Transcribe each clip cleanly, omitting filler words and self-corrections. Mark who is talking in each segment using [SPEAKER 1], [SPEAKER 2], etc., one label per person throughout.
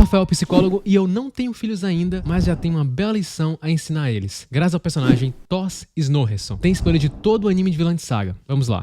[SPEAKER 1] Rafael, psicólogo, e eu não tenho filhos ainda, mas já tenho uma bela lição a ensinar a eles, graças ao personagem Thor Snorresson. Tem escolha de todo o anime de Vinland Saga. Vamos lá.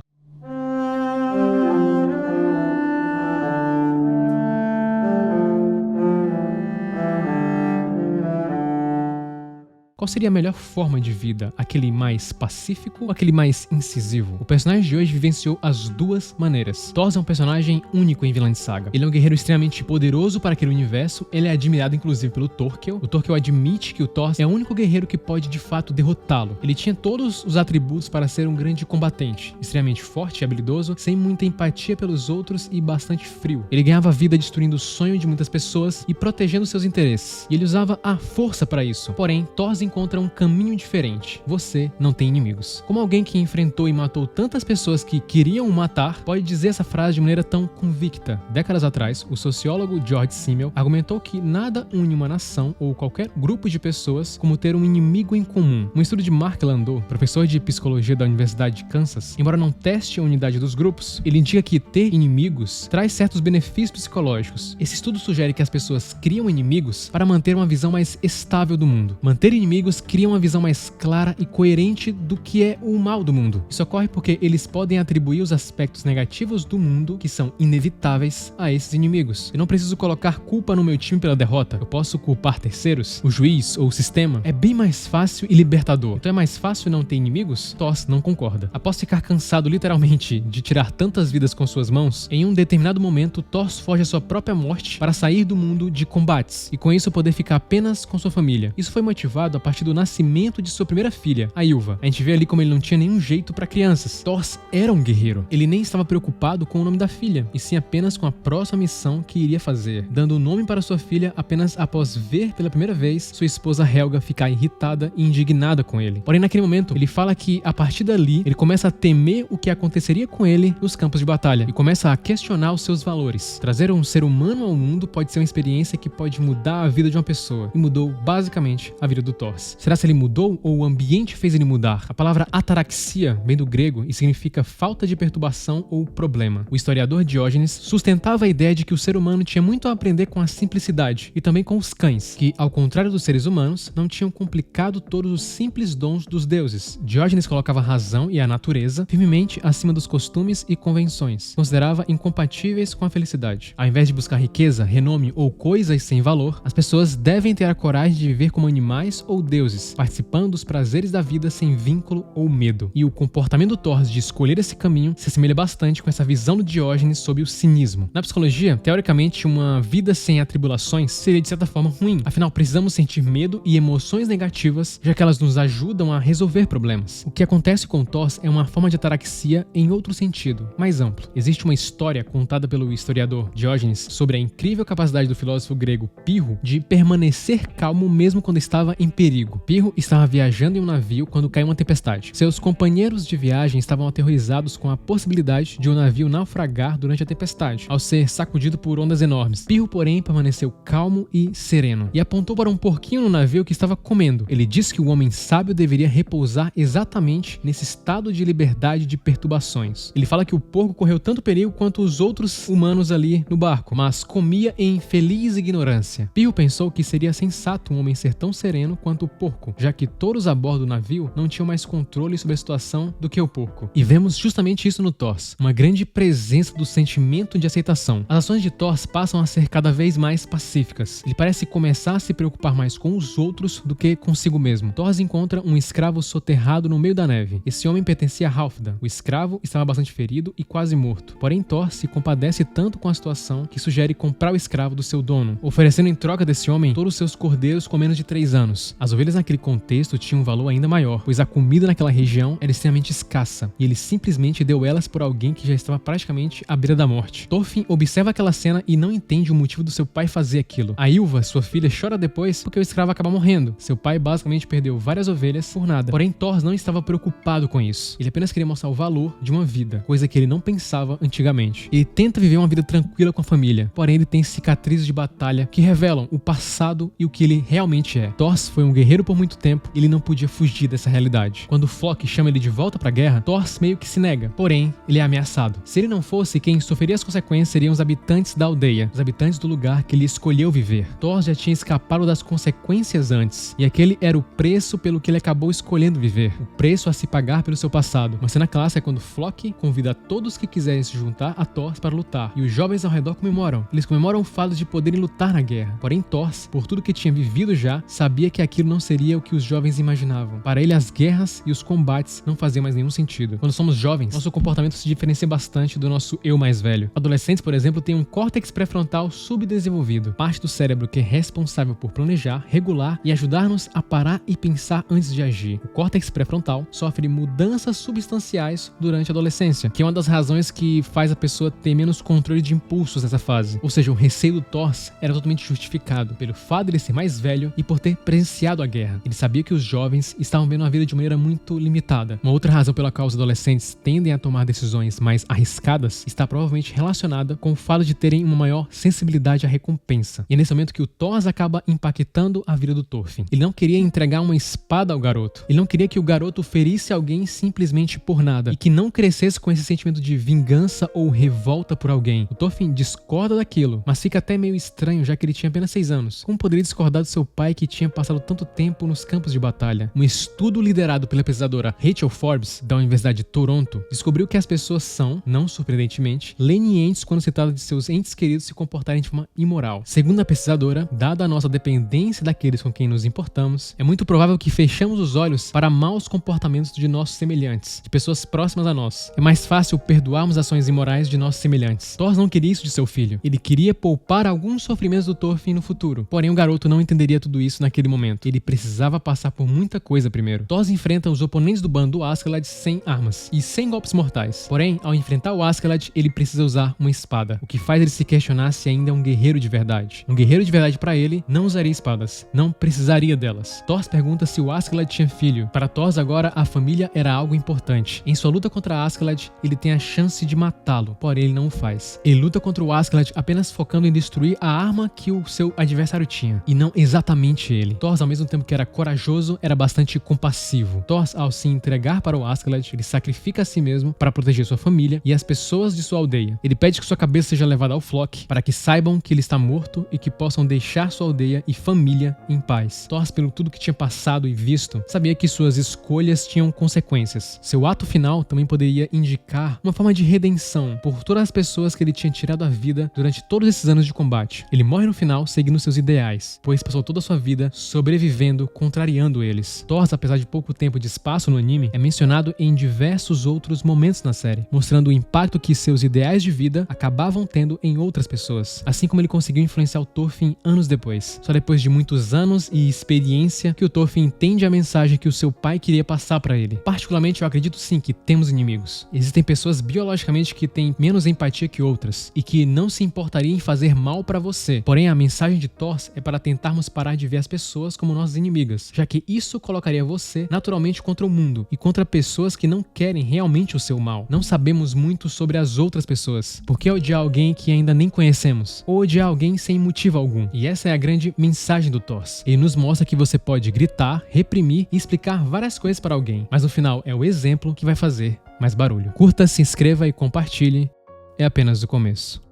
[SPEAKER 1] Qual seria a melhor forma de vida? Aquele mais pacífico ou aquele mais incisivo? O personagem de hoje vivenciou as duas maneiras. Thor é um personagem único em Vinland Saga. Ele é um guerreiro extremamente poderoso para aquele universo. Ele é admirado inclusive pelo Thorkel. O Thorkel admite que o Thor é o único guerreiro que pode de fato derrotá-lo. Ele tinha todos os atributos para ser um grande combatente. Extremamente forte e habilidoso, sem muita empatia pelos outros e bastante frio. Ele ganhava vida destruindo o sonho de muitas pessoas e protegendo seus interesses. E ele usava a força para isso. Porém, Thor encontra um caminho diferente. Você não tem inimigos. Como alguém que enfrentou e matou tantas pessoas que queriam o matar, pode dizer essa frase de maneira tão convicta? Décadas atrás, o sociólogo George Simmel argumentou que nada une uma nação ou qualquer grupo de pessoas como ter um inimigo em comum. Um estudo de Mark Landau, professor de psicologia da Universidade de Kansas, embora não teste a unidade dos grupos, ele indica que ter inimigos traz certos benefícios psicológicos. Esse estudo sugere que as pessoas criam inimigos para manter uma visão mais estável do mundo. Manter inimigos cria uma visão mais clara e coerente do que é o mal do mundo. Isso ocorre porque eles podem atribuir os aspectos negativos do mundo, que são inevitáveis, a esses inimigos. Eu não preciso colocar culpa no meu time pela derrota. Eu posso culpar terceiros, o juiz ou o sistema. É bem mais fácil e libertador. Então é mais fácil não ter inimigos? Thor não concorda. Após ficar cansado literalmente de tirar tantas vidas com suas mãos, em um determinado momento Thor foge à sua própria morte para sair do mundo de combates e com isso poder ficar apenas com sua família. Isso foi motivado a partir do nascimento de sua primeira filha, a Ylva. A gente vê ali como ele não tinha nenhum jeito para crianças. Thor era um guerreiro. Ele nem estava preocupado com o nome da filha, e sim apenas com a próxima missão que iria fazer, dando o nome para sua filha apenas após ver pela primeira vez sua esposa Helga ficar irritada e indignada com ele. Porém, naquele momento, ele fala que a partir dali, ele começa a temer o que aconteceria com ele nos campos de batalha e começa a questionar os seus valores. Trazer um ser humano ao mundo pode ser uma experiência que pode mudar a vida de uma pessoa, e mudou basicamente a vida do Thor. Será se ele mudou ou o ambiente fez ele mudar? A palavra ataraxia vem do grego e significa falta de perturbação ou problema. O historiador Diógenes sustentava a ideia de que o ser humano tinha muito a aprender com a simplicidade e também com os cães, que, ao contrário dos seres humanos, não tinham complicado todos os simples dons dos deuses. Diógenes colocava a razão e a natureza firmemente acima dos costumes e convenções, considerava incompatíveis com a felicidade. Ao invés de buscar riqueza, renome ou coisas sem valor, as pessoas devem ter a coragem de viver como animais ou deuses, participando dos prazeres da vida sem vínculo ou medo. E o comportamento do Thor de escolher esse caminho se assemelha bastante com essa visão do Diógenes sobre o cinismo. Na psicologia, teoricamente, uma vida sem atribulações seria de certa forma ruim. Afinal, precisamos sentir medo e emoções negativas, já que elas nos ajudam a resolver problemas. O que acontece com Thor é uma forma de ataraxia em outro sentido, mais amplo. Existe uma história contada pelo historiador Diógenes sobre a incrível capacidade do filósofo grego Pirro de permanecer calmo mesmo quando estava em perigo. Pirro estava viajando em um navio quando caiu uma tempestade. Seus companheiros de viagem estavam aterrorizados com a possibilidade de o navio naufragar durante a tempestade, ao ser sacudido por ondas enormes. Pirro, porém, permaneceu calmo e sereno, e apontou para um porquinho no navio que estava comendo. Ele disse que o homem sábio deveria repousar exatamente nesse estado de liberdade de perturbações. Ele fala que o porco correu tanto perigo quanto os outros humanos ali no barco, mas comia em feliz ignorância. Pirro pensou que seria sensato um homem ser tão sereno quanto o porco, já que todos a bordo do navio não tinham mais controle sobre a situação do que o porco. E vemos justamente isso no Thor, uma grande presença do sentimento de aceitação. As ações de Thor passam a ser cada vez mais pacíficas. Ele parece começar a se preocupar mais com os outros do que consigo mesmo. Thor encontra um escravo soterrado no meio da neve. Esse homem pertencia a Halfdan. O escravo estava bastante ferido e quase morto. Porém, Thor se compadece tanto com a situação que sugere comprar o escravo do seu dono, oferecendo em troca desse homem todos os seus cordeiros com menos de 3 anos. As ovelhas naquele contexto tinham um valor ainda maior, pois a comida naquela região era extremamente escassa, e ele simplesmente deu elas por alguém que já estava praticamente à beira da morte. Thorfinn observa aquela cena e não entende o motivo do seu pai fazer aquilo. A Ylva, sua filha, chora depois porque o escravo acaba morrendo. Seu pai basicamente perdeu várias ovelhas por nada. Porém, Thor não estava preocupado com isso. Ele apenas queria mostrar o valor de uma vida, coisa que ele não pensava antigamente. Ele tenta viver uma vida tranquila com a família, porém ele tem cicatrizes de batalha que revelam o passado e o que ele realmente é. Thor foi um guerreiro guerreiro por muito tempo, ele não podia fugir dessa realidade. Quando Flock chama ele de volta pra guerra, Thor meio que se nega, porém, ele é ameaçado. Se ele não fosse, quem sofreria as consequências seriam os habitantes da aldeia, os habitantes do lugar que ele escolheu viver. Thor já tinha escapado das consequências antes, e aquele era o preço pelo que ele acabou escolhendo viver, o preço a se pagar pelo seu passado. Uma cena clássica é quando Flock convida todos que quiserem se juntar a Thor para lutar, e os jovens ao redor comemoram. Eles comemoram o fato de poderem lutar na guerra. Porém, Thor, por tudo que tinha vivido já, sabia que aquilo não seria o que os jovens imaginavam. Para ele, as guerras e os combates não faziam mais nenhum sentido. Quando somos jovens, nosso comportamento se diferencia bastante do nosso eu mais velho. Adolescentes, por exemplo, têm um córtex pré-frontal subdesenvolvido, parte do cérebro que é responsável por planejar, regular e ajudar-nos a parar e pensar antes de agir. O córtex pré-frontal sofre mudanças substanciais durante a adolescência, que é uma das razões que faz a pessoa ter menos controle de impulsos nessa fase. Ou seja, o receio do Thor era totalmente justificado pelo fato de ele ser mais velho e por ter presenciado a guerra. Ele sabia que os jovens estavam vendo a vida de maneira muito limitada. Uma outra razão pela qual os adolescentes tendem a tomar decisões mais arriscadas está provavelmente relacionada com o fato de terem uma maior sensibilidade à recompensa. E é nesse momento que o Thor acaba impactando a vida do Thorfinn. Ele não queria entregar uma espada ao garoto. Ele não queria que o garoto ferisse alguém simplesmente por nada e que não crescesse com esse sentimento de vingança ou revolta por alguém. O Thorfinn discorda daquilo, mas fica até meio estranho já que ele tinha apenas 6 anos. Como poderia discordar do seu pai que tinha passado tanto tempo nos campos de batalha? Um estudo liderado pela pesquisadora Rachel Forbes, da Universidade de Toronto, descobriu que as pessoas são, não surpreendentemente, lenientes quando se trata de seus entes queridos se comportarem de forma imoral. Segundo a pesquisadora, dada a nossa dependência daqueles com quem nos importamos, é muito provável que fechamos os olhos para maus comportamentos de nossos semelhantes, de pessoas próximas a nós. É mais fácil perdoarmos ações imorais de nossos semelhantes. Thor não queria isso de seu filho. Ele queria poupar alguns sofrimentos do Thorfinn no futuro. Porém, o garoto não entenderia tudo isso naquele momento. Ele precisava passar por muita coisa primeiro. Thor enfrenta os oponentes do bando do Askeladd sem armas e sem golpes mortais. Porém, ao enfrentar o Askeladd, ele precisa usar uma espada, o que faz ele se questionar se ainda é um guerreiro de verdade. Um guerreiro de verdade para ele não usaria espadas, não precisaria delas. Thor pergunta se o Askeladd tinha filho. Para Thor agora, a família era algo importante. Em sua luta contra Askeladd, ele tem a chance de matá-lo, porém ele não o faz. Ele luta contra o Askeladd apenas focando em destruir a arma que o seu adversário tinha, e não exatamente ele. Thor, ao mesmo tempo que era corajoso, era bastante compassivo. Thor, ao se entregar para o Askeladd, ele sacrifica a si mesmo para proteger sua família e as pessoas de sua aldeia. Ele pede que sua cabeça seja levada ao Flock para que saibam que ele está morto e que possam deixar sua aldeia e família em paz. Thor, pelo tudo que tinha passado e visto, sabia que suas escolhas tinham consequências. Seu ato final também poderia indicar uma forma de redenção por todas as pessoas que ele tinha tirado a vida durante todos esses anos de combate. Ele morre no final seguindo seus ideais, pois passou toda a sua vida sobrevivendo, contrariando eles. Thor, apesar de pouco tempo de espaço no anime, é mencionado em diversos outros momentos na série, mostrando o impacto que seus ideais de vida acabavam tendo em outras pessoas, assim como ele conseguiu influenciar o Thorfinn anos depois. Só depois de muitos anos e experiência que o Thorfinn entende a mensagem que o seu pai queria passar para ele. Particularmente, eu acredito sim que temos inimigos. Existem pessoas biologicamente que têm menos empatia que outras e que não se importariam em fazer mal para você. Porém, a mensagem de Thor é para tentarmos parar de ver as pessoas como nossas inimigas, já que isso colocaria você naturalmente contra o mundo e contra pessoas que não querem realmente o seu mal. Não sabemos muito sobre as outras pessoas. Por que odiar alguém que ainda nem conhecemos? Ou odiar alguém sem motivo algum? E essa é a grande mensagem do Thor. Ele nos mostra que você pode gritar, reprimir e explicar várias coisas para alguém, mas no final é o exemplo que vai fazer mais barulho. Curta, se inscreva e compartilhe. É apenas o começo.